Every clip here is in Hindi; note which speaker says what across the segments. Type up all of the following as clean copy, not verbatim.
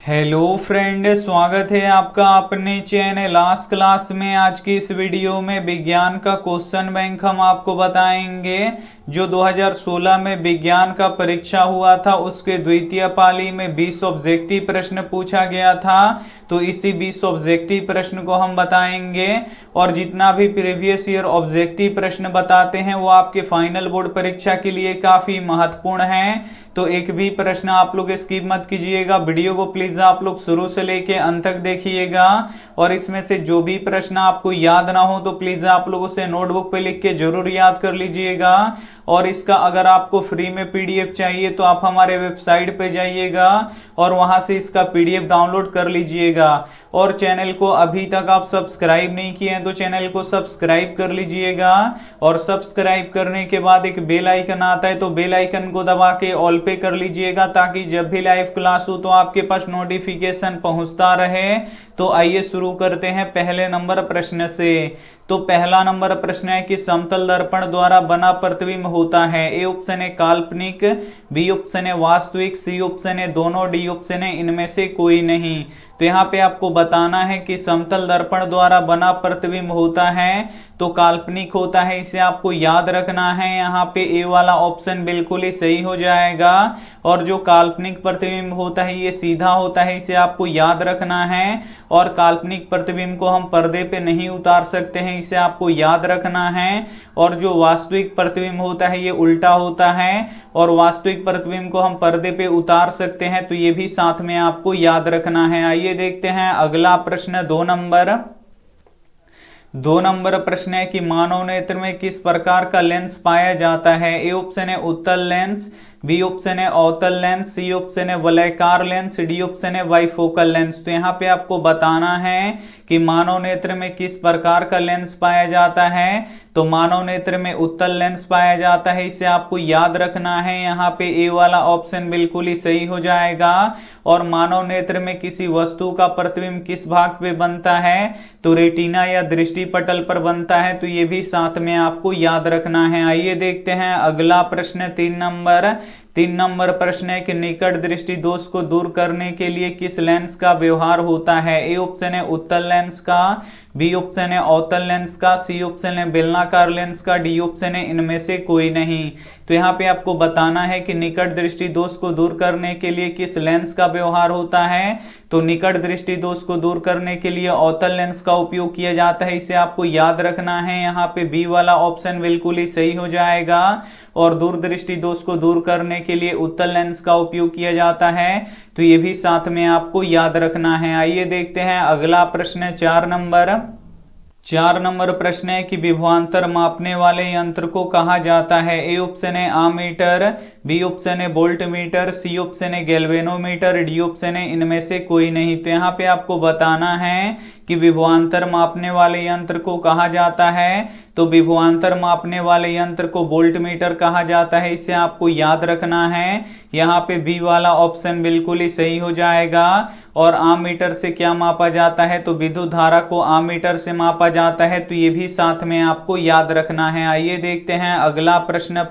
Speaker 1: हेलो फ्रेंड, स्वागत है आपका अपने चैनल लास्ट क्लास में। आज की इस वीडियो में विज्ञान का क्वेश्चन बैंक हम आपको बताएंगे। जो 2016 में विज्ञान का परीक्षा हुआ था उसके द्वितीय पाली में 20 ऑब्जेक्टिव प्रश्न पूछा गया था, तो इसी 20 ऑब्जेक्टिव प्रश्न को हम बताएंगे। और जितना भी प्रीवियस ईयर ऑब्जेक्टिव प्रश्न बताते हैं वो आपके फाइनल बोर्ड परीक्षा के लिए काफी महत्वपूर्ण है, तो एक भी प्रश्न आप लोग स्किप मत कीजिएगा। वीडियो को प्लीज आप लोग शुरू से लेके अंत तक देखिएगा। और इसमें से जो भी प्रश्न आपको याद ना हो तो प्लीज आप लोग उसे नोटबुक पे लिख के जरूर याद कर लीजिएगा। और इसका अगर आपको फ्री में पीडीएफ चाहिए तो आप हमारे वेबसाइट पे जाइएगा और वहां से इसका पीडीएफ डाउनलोड कर लीजिएगा। और चैनल को अभी तक आप सब्सक्राइब नहीं किए हैं तो चैनल को सब्सक्राइब कर लीजिएगा। और सब्सक्राइब करने के बाद एक बेल आइकन आता है, तो बेल आइकन को दबा के ऑल पे कर लीजिएगा, ताकि जब भी लाइव क्लास हो तो आपके पास नोटिफिकेशन पहुंचता रहे। तो आइए शुरू करते हैं पहले नंबर प्रश्न से। तो पहला नंबर प्रश्न है कि समतल दर्पण द्वारा बना प्रतिबिंब होता है। ए ऑप्शन है काल्पनिक, बी ऑप्शन है वास्तविक, सी ऑप्शन है दोनों, डी ऑप्शन है इनमें से कोई नहीं। तो यहाँ पे आपको बताना है कि समतल दर्पण द्वारा बना प्रतिबिंब होता है तो काल्पनिक होता है, इसे आपको याद रखना है। यहाँ पे ए वाला ऑप्शन बिल्कुल ही सही हो जाएगा। और जो काल्पनिक प्रतिबिंब होता है ये सीधा होता है, इसे आपको याद रखना है। और काल्पनिक प्रतिबिंब को हम पर्दे पे नहीं उतार सकते हैं, इसे आपको याद रखना है। और जो वास्तविक प्रतिबिंब होता है ये उल्टा होता है, और वास्तविक प्रतिबिंब को हम पर्दे पे उतार सकते हैं, तो ये भी साथ में आपको याद रखना है। आइए देखते हैं अगला प्रश्न, 2 नंबर प्रश्न है कि मानव नेत्र में किस प्रकार का लेंस पाया जाता है। ए ऑप्शन है उत्तल लेंस, बी ऑप्शन है अवतल लेंस, सी ऑप्शन है वलयाकार लेंस, डी ऑप्शन है बाइफोकल लेंस। तो यहाँ पे आपको बताना है कि मानव नेत्र में किस प्रकार का लेंस पाया जाता है। तो मानव नेत्र में उत्तल लेंस पाया जाता है, इसे आपको याद रखना है। यहाँ पे ए वाला ऑप्शन बिल्कुल ही सही हो जाएगा। और मानव नेत्र में किसी वस्तु का प्रतिबिंब किस भाग पे बनता है, तो रेटिना या दृष्टि पटल पर बनता है, तो ये भी साथ में आपको याद रखना है। आइए देखते हैं अगला प्रश्न, 3 नंबर प्रश्न है कि निकट दृष्टि दोष को दूर करने के लिए किस लेंस का व्यवहार होता है। ए ऑप्शन है उत्तल लेंस का, बी ऑप्शन है अवतल लेंस का, सी ऑप्शन है बेलनाकार लेंस का, डी ऑप्शन है इनमें से कोई नहीं। तो यहाँ पे आपको बताना है कि निकट दृष्टि दोष को दूर करने के लिए किस लेंस का व्यवहार होता है। तो निकट दृष्टि दोष को दूर करने के लिए अवतल लेंस का उपयोग किया जाता है, इसे आपको याद रखना है। यहाँ पे बी वाला ऑप्शन बिल्कुल ही सही हो जाएगा। और दूरदृष्टि दोष को दूर करने के लिए उत्तल लेंस का उपयोग किया जाता है, तो ये भी साथ में आपको याद रखना है। आइए देखते हैं अगला प्रश्न, 4 नंबर प्रश्न है कि विभवांतर मापने वाले यंत्र को कहा जाता है। ए ऑप्शन है आमीटर, बी ऑप्शन है वोल्टमीटर, सी ऑप्शन है गैल्वेनोमीटर, डी ऑप्शन है इनमें से कोई नहीं। तो यहाँ पे आपको बताना है कि विभवांतर मापने वाले यंत्र को कहा जाता है। तो विभवांतर मापने वाले यंत्र को वोल्टमीटर कहा जाता है, इसे आपको याद रखना है। यहाँ पे बी वाला ऑप्शन बिल्कुल ही सही हो जाएगा। और आमीटर से क्या मापा जाता है, तो विद्युत धारा को आमीटर से मापा जाता है, तो ये भी साथ में आपको याद रखना है। आइए देखते हैं अगला प्रश्न,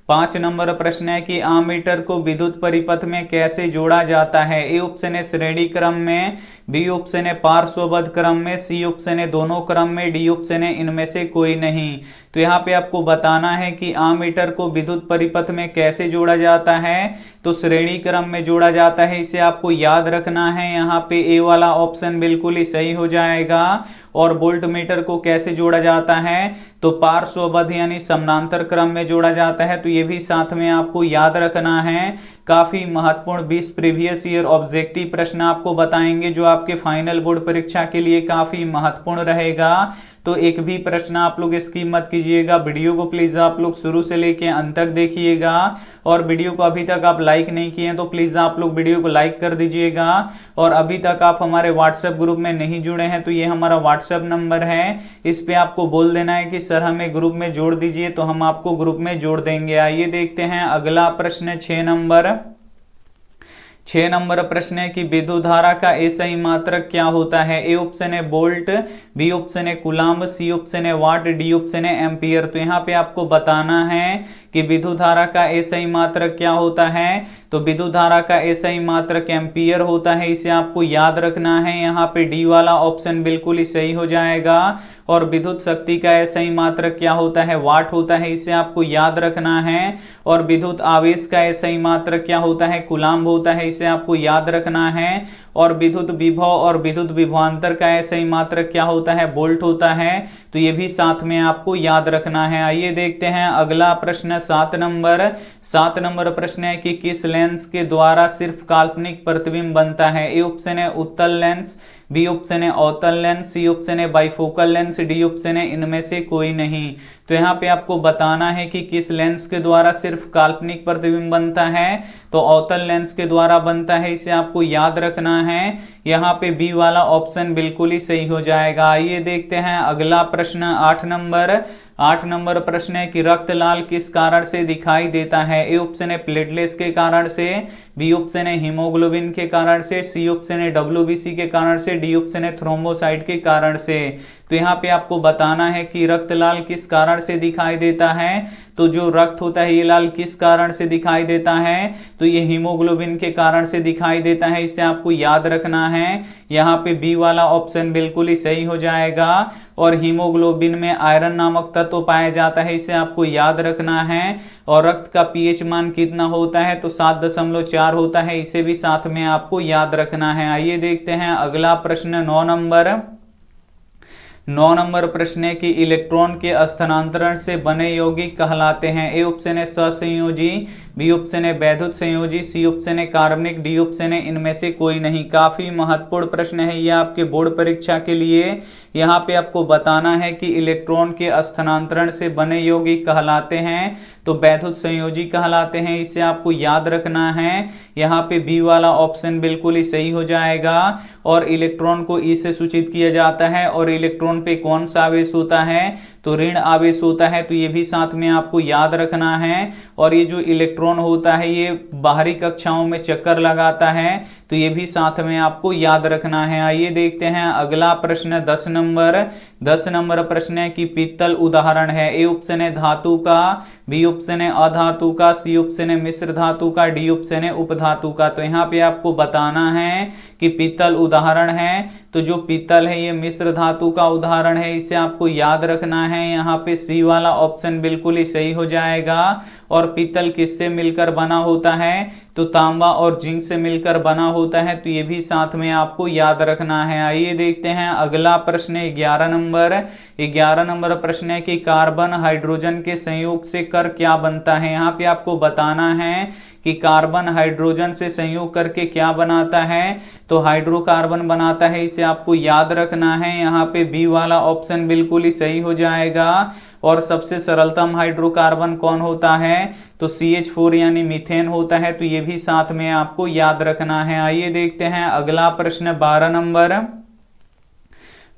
Speaker 1: 5 नंबर प्रश्न है कि आमीटर को विद्युत परिपथ में कैसे जोड़ा जाता है। ए ऑप्शन है श्रेणी क्रम में, बी ऑप्शन है पार्श्वबद्ध क्रम में, सी ऑप्शन है दोनों क्रम में, डी ऑप्शन है इनमें से कोई नहीं। तो यहाँ पे आपको बताना है कि आमीटर को विद्युत परिपथ में कैसे जोड़ा जाता है। तो श्रेणी क्रम में जोड़ा जाता है, इसे आपको याद रखना है। यहाँ पे ए वाला ऑप्शन बिल्कुल ही सही हो जाएगा। और वोल्टमीटर को कैसे जोड़ा जाता है, तो पार्श्वबद्ध यानी समानांतर क्रम में जोड़ा जाता है, तो ये भी साथ में आपको याद रखना है। काफी महत्वपूर्ण 20 प्रीवियस ईयर ऑब्जेक्टिव प्रश्न आपको बताएंगे जो आपके फाइनल बोर्ड परीक्षा के लिए काफी महत्वपूर्ण रहेगा। तो एक भी प्रश्न आप लोग स्किप मत कीजिएगा। वीडियो को प्लीज आप लोग शुरू से लेके अंत तक देखिएगा। और वीडियो को अभी तक आप लाइक नहीं किए हैं तो प्लीज आप लोग वीडियो को लाइक कर दीजिएगा। और अभी तक आप हमारे व्हाट्सएप ग्रुप में नहीं जुड़े हैं तो ये हमारा व्हाट्सएप नंबर है, इस पे आपको बोल देना है कि सर हमें ग्रुप में जोड़ दीजिए, तो हम आपको ग्रुप में जोड़ देंगे। आइए देखते हैं अगला प्रश्न, 6 नंबर प्रश्न है कि विद्युत धारा का एसआई मात्रक क्या होता है। ए ऑप्शन है वोल्ट, बी ऑप्शन है कूलम्ब, सी ऑप्शन है वाट, डी ऑप्शन है एम्पियर। तो यहाँ पे आपको बताना है कि विद्युत धारा का एसआई मात्रक क्या होता है, तो विद्युत धारा का एसआई मात्रक एम्पियर होता है, इसे आपको याद रखना है। यहाँ पे डी वाला ऑप्शन बिल्कुल ही सही हो जाएगा। और विद्युत शक्ति का एसआई मात्रक क्या होता है, वाट होता है, इसे आपको याद रखना है। और विद्युत आवेश का एसआई मात्रक क्या होता है, कूलाम्ब होता है, इसे आपको याद रखना है। और विद्युत विभव और विद्युत विभवांतर का एसआई मात्रक क्या होता है, वोल्ट होता है, तो ये भी साथ में आपको याद रखना है। आइए देखते हैं अगला प्रश्न 7 नंबर। 7 नंबर प्रश्न है कि किस लेंस के द्वारा सिर्फ काल्पनिक प्रतिबिंब बनता है। ए ऑप्शन है उत्तल लेंस, बी ऑप्शन है अवतल लेंस, सी ऑप्शन है बाइफोकल लेंस, डी ऑप्शन है इनमें से कोई नहीं। तो यहाँ पे आपको बताना है कि किस लेंस के द्वारा सिर्फ काल्पनिक प्रतिबिंब बनता है, तो अवतल लेंस के द्वारा बनता है, इसे आपको याद रखना है। यहाँ पे बी वाला ऑप्शन बिल्कुल ही सही हो जाएगा। आइए देखते हैं अगला प्रश्न 8 नंबर। 8 नंबर प्रश्न है कि रक्त लाल किस कारण से दिखाई देता है। ए ऑप्शन है प्लेटलेट्स के कारण से, बी ऑप्शन है हीमोग्लोबिन के कारण से, सी ऑप्शन है डब्ल्यूबीसी के कारण से, डी ऑप्शन है थ्रोम्बोसाइट के कारण से। तो यहाँ पे आपको बताना है कि रक्त लाल किस कारण से दिखाई देता है। तो जो रक्त होता है ये लाल किस कारण से दिखाई देता है, तो ये हीमोग्लोबिन के कारण से दिखाई देता है, इसे आपको याद रखना है। यहाँ पे बी वाला ऑप्शन बिल्कुल ही सही हो जाएगा। और हीमोग्लोबिन में आयरन नामक तत्व पाया जाता है, इसे आपको याद रखना है। और रक्त का पीएच मान कितना होता है, तो 7.4 होता है, इसे भी साथ में आपको याद रखना है। आइए देखते हैं अगला प्रश्न 9 नंबर। 9 नंबर प्रश्न है कि इलेक्ट्रॉन के स्थानांतरण से बने यौगिक कहलाते हैं। ए ऑप्शन है सहसंयोजी, बी ऑप्शन है वैद्युत संयोजी, सी ऑप्शन है कार्बनिक, डी ऑप्शन है इनमें से कोई नहीं। काफी महत्वपूर्ण प्रश्न है ये आपके बोर्ड परीक्षा के लिए। यहाँ पे आपको बताना है कि इलेक्ट्रॉन के स्थानांतरण से बने यौगिक कहलाते हैं, तो वैद्युत संयोजी कहलाते हैं, इसे आपको याद रखना है। यहाँ पे बी वाला ऑप्शन बिल्कुल ही सही हो जाएगा। और इलेक्ट्रॉन को ई से सूचित किया जाता है। और इलेक्ट्रॉन पे कौन सा आवेश होता है, तो ऋण आवेश होता है, तो ये भी साथ में आपको याद रखना है। और ये जो इलेक्ट्रॉन होता है ये बाहरी कक्षाओं में चक्कर लगाता है, तो ये भी साथ में आपको याद रखना है। आइए देखते हैं अगला प्रश्न 10 नंबर। 10 नंबर प्रश्न है कि पीतल उदाहरण है। ए ऑप्शन है धातु का, बी ऑप्शन है अधातु का, सी ऑप्शन है मिश्र धातु का, डी ऑप्शन है उपधातु का। तो यहाँ पे आपको बताना है कि पीतल उदाहरण है, तो जो पीतल है ये मिश्र धातु का उदाहरण है, इसे आपको याद रखना है। यहाँ पे सी वाला ऑप्शन बिल्कुल ही सही हो जाएगा। और पीतल किससे मिलकर बना होता है, तो तांबा और जिंक से मिलकर बना होता है, तो ये भी साथ में आपको याद रखना है। आइए देखते हैं अगला प्रश्न 11 नंबर। 11 नंबर प्रश्न है कि कार्बन हाइड्रोजन के संयोग से कर क्या बनता है। यहाँ पे आपको बताना है कि कार्बन हाइड्रोजन से संयोग करके क्या बनाता है, तो हाइड्रोकार्बन बनाता है, इसे आपको याद रखना है। यहाँ पे बी वाला ऑप्शन बिल्कुल ही सही हो जाएगा। और सबसे सरलतम हाइड्रोकार्बन कौन होता है, तो CH4 यानी मीथेन होता है, तो ये भी साथ में आपको याद रखना है। आइए देखते हैं अगला प्रश्न 12 नंबर।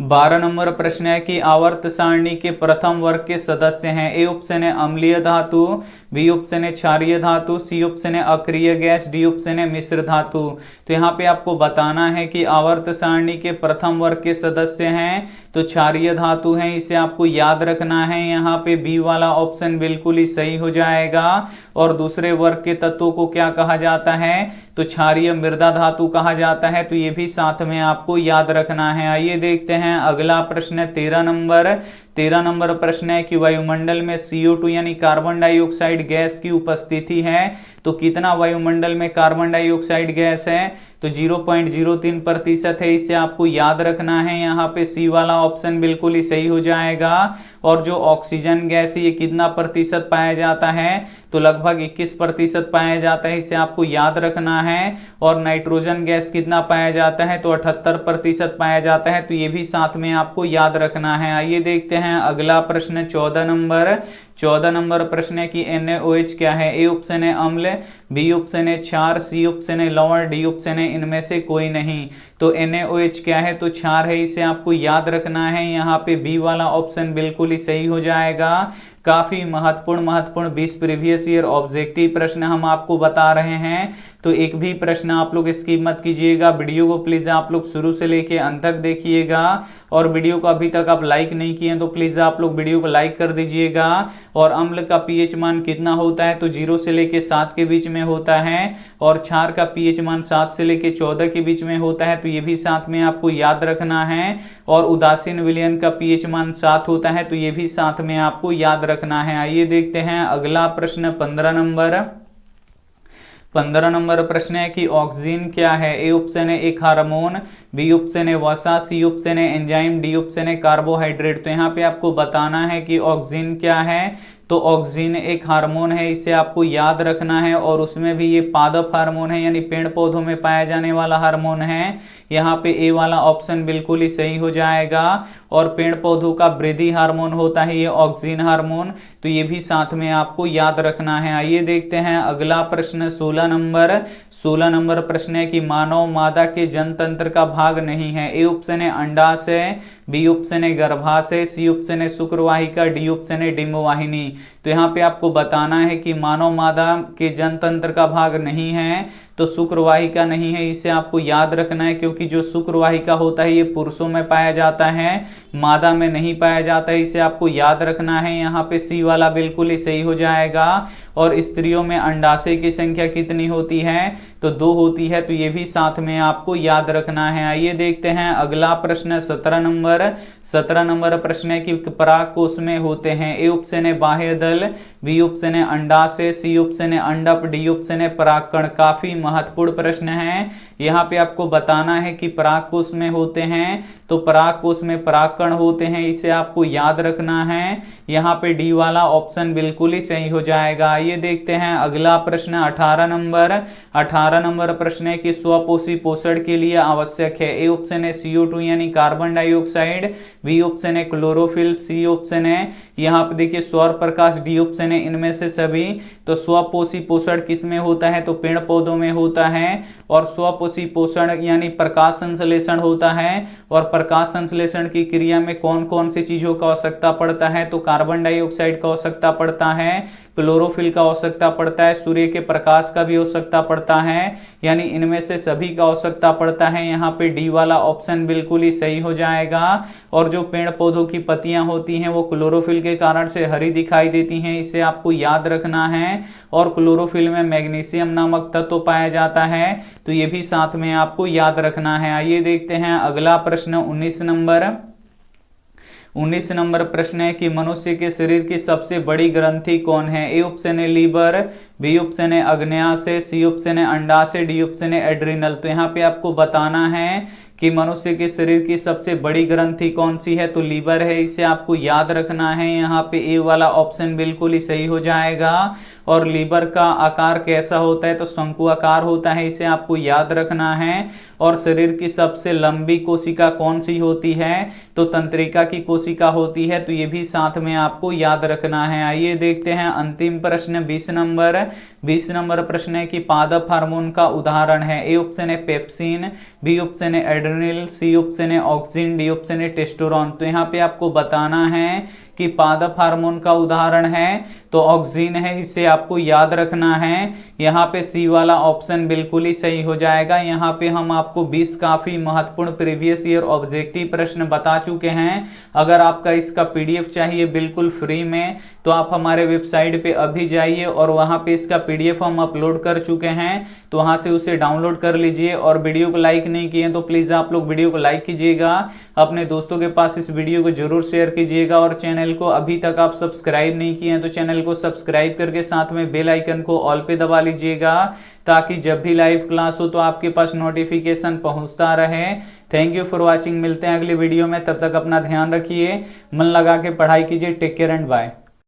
Speaker 1: 12 नंबर प्रश्न है कि आवर्त सारणी के प्रथम वर्ग के सदस्य हैं। ए ऑप्शन है अम्लीय धातु, बी ऑप्शन है क्षारीय धातु, सी ऑप्शन है अक्रिय गैस, डी ऑप्शन है मिश्र धातु। तो यहाँ पे आपको बताना है कि आवर्त सारणी के प्रथम वर्ग के सदस्य हैं, तो क्षारीय धातु हैं, इसे आपको याद रखना है। यहाँ पे बी वाला ऑप्शन बिल्कुल ही सही हो जाएगा। और दूसरे वर्ग के तत्वों को क्या कहा जाता है, तो क्षारीय मृदा धातु कहा जाता है, तो ये भी साथ में आपको याद रखना है। आइए देखते हैं अगला प्रश्न 13 नंबर। 13 नंबर प्रश्न है कि वायुमंडल में CO2 यानी कार्बन डाइऑक्साइड गैस की उपस्थिति है, तो कितना वायुमंडल में कार्बन डाइऑक्साइड गैस है, तो 0.03% है, इसे आपको याद रखना है। यहाँ पे सी वाला ऑप्शन बिल्कुल ही सही हो जाएगा। और जो ऑक्सीजन गैस है ये कितना प्रतिशत पाया जाता है, तो लगभग 21% पाया जाता है, इसे आपको याद रखना है। और नाइट्रोजन गैस कितना पाया जाता है, तो 78% पाया जाता है, तो ये भी साथ में आपको याद रखना है। आइए देखते हैं अगला प्रश्न 14 नंबर। 14 नंबर प्रश्न है कि NaOH क्या है। ए ऑप्शन है अम्ल, बी ऑप्शन है क्षार, सी ऑप्शन है लवण, डी ऑप्शन है इनमें से कोई नहीं। तो NaOH क्या है, तो क्षार है, इसे आपको याद रखना है। यहाँ पे बी वाला ऑप्शन बिल्कुल ही सही हो जाएगा। काफी महत्वपूर्ण 20 प्रीवियस ईयर ऑब्जेक्टिव प्रश्न हम आपको बता रहे हैं, तो एक भी प्रश्न आप लोग स्किप मत कीजिएगा। वीडियो को प्लीज आप लोग शुरू से लेके अंत तक देखिएगा। और वीडियो को अभी तक आप लाइक नहीं किए तो प्लीज आप लोग वीडियो को लाइक कर दीजिएगा। और अम्ल का पीएच मान कितना होता है, तो 0 से लेके 7 के बीच में होता है, और क्षार का पीएच मान 7 से लेके 14 के बीच में होता है, तो ये भी साथ में आपको याद रखना है। और उदासीन विलयन का पीएच मान 7 होता है, तो ये भी साथ में आपको याद रखना है। आइए देखते हैं अगला प्रश्न 15 नंबर प्रश्न है कि ऑक्सीजन क्या है। ए ऑप्शन है एक हार्मोन, बी ऑप्शन है वसा, सी ऑप्शन है एंजाइम, डी ऑप्शन है कार्बोहाइड्रेट। तो यहाँ पे आपको बताना है कि ऑक्सीजन क्या है। तो ऑक्सीजन एक हार्मोन है, इसे आपको याद रखना है, और उसमें भी ये पादप हार्मोन है, यानी पेड़ पौधों में पाया जाने वाला हार्मोन है। यहाँ पे ए वाला ऑप्शन बिल्कुल ही सही हो जाएगा। और पेड़ पौधों का वृद्धि हार्मोन होता है ये ऑक्सीजन हार्मोन, तो ये भी साथ में आपको याद रखना है। आइए देखते हैं अगला प्रश्न 16 नंबर प्रश्न है कि मानव मादा के जनतंत्र का भाग नहीं है। ए ऑप्शन है अंडाशय, बी ऑप्शन है गर्भाशय, सी ऑप्शन है शुक्रवाहिका, डी ऑप्शन है डिंबवाहिनी। तो यहाँ पे आपको बताना है कि मानव मादा के जनतंत्र का भाग नहीं है, तो शुक्रवाहिका नहीं है, इसे आपको याद रखना है, क्योंकि जो शुक्रवाहिका होता है ये पुरुषों में पाया जाता है, मादा में नहीं पाया जाता है, इसे आपको याद रखना है। यहाँ पे सी वाला बिल्कुल ही सही हो जाएगा। और स्त्रियों में अंडाशय की संख्या कितनी होती है, तो 2 होती है, तो ये भी साथ में आपको याद रखना है। आइए देखते हैं अगला प्रश्न 17 नंबर प्रश्न है कि परागकोश में होते हैं। ए ऑप्शन है बाह्य दल, बी ऑप्शन है अंडाशय, सी ऑप्शन है अंडप, डी ऑप्शन है परागकण। काफी महत्वपूर्ण प्रश्न है। यहाँ पे आपको बताना है कि परागकोश में होते हैं, तो परागकोश में परागकण होते हैं, इसे आपको याद रखना है। यहाँ पे डी वाला ऑप्शन बिल्कुल ही सही हो जाएगा। आइए देखते हैं अगला प्रश्न 18 नंबर प्रश्न है कि स्वपोषी पोषण के लिए आवश्यक है। ए ऑप्शन है CO2 यानी कार्बन डाइऑक्साइड, बी ऑप्शन है क्लोरोफिल, सी ऑप्शन है यहाँ पे देखिए सौर प्रकाश, डी ऑप्शन है इनमें से सभी। तो स्वपोषी पोषण किस में होता है, तो पेड़ पौधों में होता है। और स्वपोषी पोषण यानी प्रकाश संश्लेषण होता है, और प्रकाश संश्लेषण की क्रिया में कौन कौन सी चीजों का आवश्यकता पड़ता है, तो कार्बन डाइऑक्साइड का आवश्यकता पड़ता है, क्लोरोफिल का आवश्यकता पड़ता है, सूर्य के प्रकाश का भी आवश्यकता पड़ता है, यानी इनमें से सभी का आवश्यकता पड़ता है। यहाँ पे डी वाला ऑप्शन बिल्कुल ही सही हो जाएगा। और जो पेड़ पौधों की पत्तियां होती हैं वो क्लोरोफिल के कारण से हरी दिखाई देती हैं, इसे आपको याद रखना है। और क्लोरोफिल में मैग्नीशियम नामक तत्व पाया जाता है, तो ये भी साथ में आपको याद रखना है। आइए देखते हैं अगला प्रश्न 19 नंबर प्रश्न है कि मनुष्य के शरीर की सबसे बड़ी ग्रंथि कौन है। ए ऑप्शन है लीवर, बी ऑप्शन है अग्न्याशय, सी ऑप्शन है अंडाशय, डी ऑप्शन है एड्रिनल। तो यहाँ पे आपको बताना है कि मनुष्य के शरीर की सबसे बड़ी ग्रंथि कौन सी है, तो लीवर है, इसे आपको याद रखना है। यहाँ पे ए वाला ऑप्शन बिल्कुल ही सही हो जाएगा। और लीवर का आकार कैसा होता है, तो शंकु आकार होता है, इसे आपको याद रखना है। और शरीर की सबसे लंबी कोशिका कौन सी होती है, तो तंत्रिका की कोशिका होती है, तो ये भी साथ में आपको याद रखना है। आइए देखते हैं अंतिम प्रश्न 20 नंबर प्रश्न है कि पादप हार्मोन का उदाहरण है। ए ऑप्शन है पेप्सिन, बी ऑप्शन है एड्रेनल, सी ऑप्शन है ऑक्सिन, डी ऑप्शन है टेस्टोस्टेरोन। तो यहाँ पे आपको बताना है कि पादप हार्मोन का उदाहरण है तो ऑक्सिन है, इसे आपको याद रखना है। यहाँ पे सी वाला ऑप्शन बिल्कुल ही सही हो जाएगा। यहाँ पे हम आपको 20 काफी महत्वपूर्ण प्रीवियस ईयर ऑब्जेक्टिव प्रश्न बता चुके हैं। अगर आपका इसका PDF चाहिए बिल्कुल फ्री में, तो आप हमारे वेबसाइट पे अभी जाइए और वहां पे इसका PDF हम अपलोड कर चुके हैं, तो वहां से उसे डाउनलोड कर लीजिए। और वीडियो को लाइक नहीं किए तो प्लीज आप लोग वीडियो को लाइक कीजिएगा, अपने दोस्तों के पास इस वीडियो को जरूर शेयर कीजिएगा। और चैनल को अभी तक आप सब्सक्राइब नहीं किए हैं तो चैनल को सब्सक्राइब करके साथ में बेल आइकन को ऑल पे दबा लीजिएगा, ताकि जब भी लाइव क्लास हो तो आपके पास नोटिफिकेशन पहुंचता रहे। Thank you for watching. मिलते हैं अगले वीडियो में, तब तक अपना ध्यान रखिए, मन लगा के पढ़ाई कीजिए। Take care and bye.